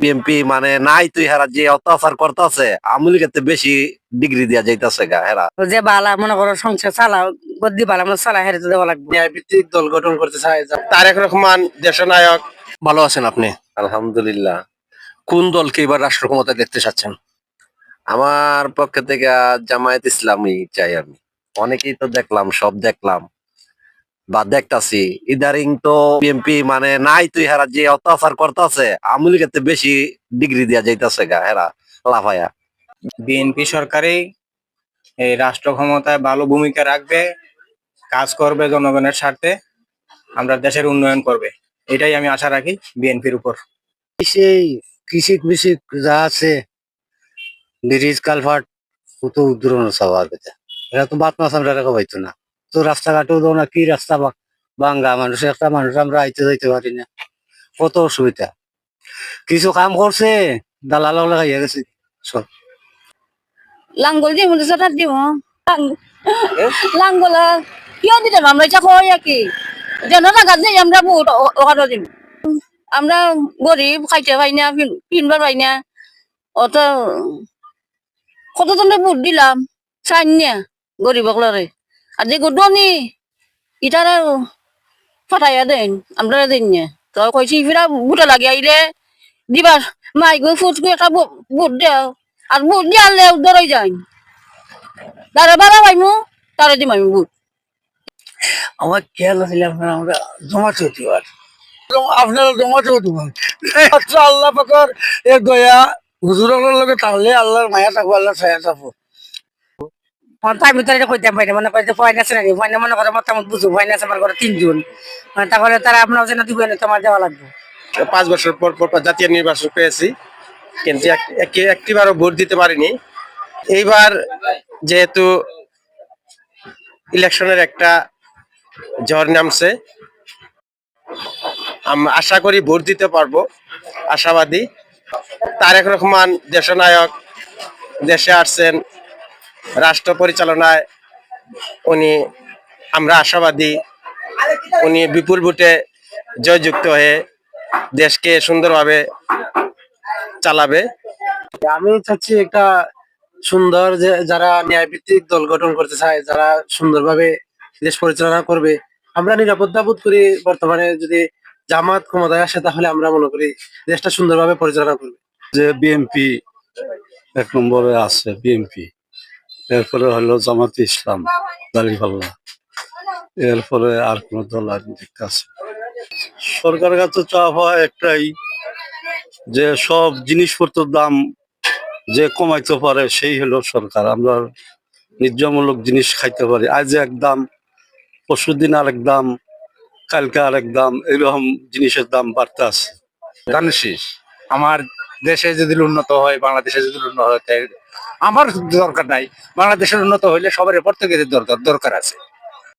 BNP মানে নাই তুই হেরা যে অত্যাচার করতেছে আমলি ক্ষেত্রে বেশি ডিগ্রি দিয়া যাইতেছে গা হেরা যে বালা মনে করো সংসার চালাও গদ্দি বালা মানে চালা হেরে তো দেওয়া লাগবে। ন্যায় ভিত্তিক দল গঠন করতে চায় তারেক রহমান দেশনায়ক। ভালো আছেন আপনি? আলহামদুলিল্লাহ। কোন দলকে এবার রাষ্ট্র ক্ষমতায় দেখতে চাচ্ছেন? আমার পক্ষ থেকে জামায়াত ইসলামী চাই আমি। অনেকেই তো দেখলাম, সব দেখলাম বা দেখতাছি ইদারিং তো বিএনপি মানে নাই তুই হেরা যে অত্যাচার করতেছে আমলি ক্ষেত্রে বেশি ডিগ্রি দিয়া যাইতেছে গা হেরা লাফায়া। বিএনপি সরকারই এই রাষ্ট্র ক্ষমতায় ভালো ভূমিকা রাখবে, কাজ করবে জনগণের স্বার্থে, আমরা দেশের উন্নয়ন করবে, এটাই আমি আশা রাখি বিএনপির উপর। সেই কৃষি মিশিক যা আছে ব্রিজ কালভার্ট কত উদ্রণ স্বভাব এরা তো বাত মাছ আমরা রেখা পাইতো না, তো রাস্তাঘাটেও দাও না, কি রাস্তা ভাঙ্গা, মানুষ একটা মানুষ আমরা আইতে যাইতে পারি না, কত অসুবিধা। কিছু কাম করছে দালাল খাইয়া গেছে সব। লাঙ্গল দিব সাঁতার দিব লাঙ্গল কিয় দিতাম আমরা এটা কই কি জনতা দিয়ে আমরা ভোট ওখানে দিব। আমরা গরিব, খাইতে পাই না, কিনবার পাই না, অত কতজনে ভোট দিলাম চাই না গরিব লড়ে। আর যে ধনী ইটারা ফাটাইয়া দেন আমরা দিন না, তো কইছি ফিরা ভোটে লাগে আইলে দিবার মাই গো ফুট একটা ভোট দেও, আর ভোট দিয়ে আনলে ধরাই যায় তারা বাড়া পাইমু তারা দিম আমি ভোট। আমার খেয়াল আছে আমরা জমাতে হতে পারি, আপনারা জমাতে হতে পারেন। আচ্ছা আল্লাহ পাকর এর দয়া হুজুরের লগে তাহলে আল্লাহর মায়া থাকবো, আল্লাহর ছায়া থাকবো। তাই ভিতরে কইতাম পাই না, মনে করতে পয়না আছে নাকি, পয়না মনে করে মতামত বুঝো, পয়না আছে আমার ঘরে 3 জন, তাহলে তারা আপনার যেন দিবেন তোমার দেওয়া লাগবে। 5 বছর পর পর জাতীয় নির্বাচন পেয়েছি, কিন্তু একটিবারও ভোট দিতে পারিনি। এইবার যেহেতু ইলেকশনের একটা ঝড় নামছে, আমরা আশা করি ভোট দিতে পারবো, আশাবাদী। তারেক রহমান দেশনায়ক, দেশে আসছেন, রাষ্ট্র পরিচালনায় উনি, আমরা আশাবাদী উনি বিপুল ভোটে জয়যুক্ত হয়ে দেশকে সুন্দরভাবে চালাবে। আমি চাচ্ছি একটা সুন্দর, যে যারা ন্যায় ভিত্তিক দল গঠন করতে চায়, যারা সুন্দরভাবে দেশ পরিচালনা করবে। আমরা নিরাপত্তা বোধ করি বর্তমানে যদি জামাত ক্ষমতায় আসে তাহলে আমরা মনে করি দেশটা সুন্দরভাবে পরিচালনা করবে। যে বিএনপি 1 নম্বরে আছে, বিএনপি, এরপরে হলো জামাতে ইসলাম, দাঁড়িপাল্লা, এরপরে আর কোন দল আমি দেখতে আছে। সরকারের কাছে চাওয়া একটাই, যে সব জিনিসপত্রের দাম যে কমাইতে পারে সেই হলো সরকার। আমরা ন্যায্যমূলক জিনিস খাইতে পারি, আজ এক দাম, পরশুদিন আরেক দাম, কালকে আরেক দাম, এরকম জিনিসের দাম বাড়তে আছে। ধানের আমার দেশে যদি উন্নত হয়, বাংলাদেশে যদি উন্নত হয়, আমার দরকার নাই, বাংলাদেশের উন্নত হইলে সবার পর্তুগিজের দরকার আছে।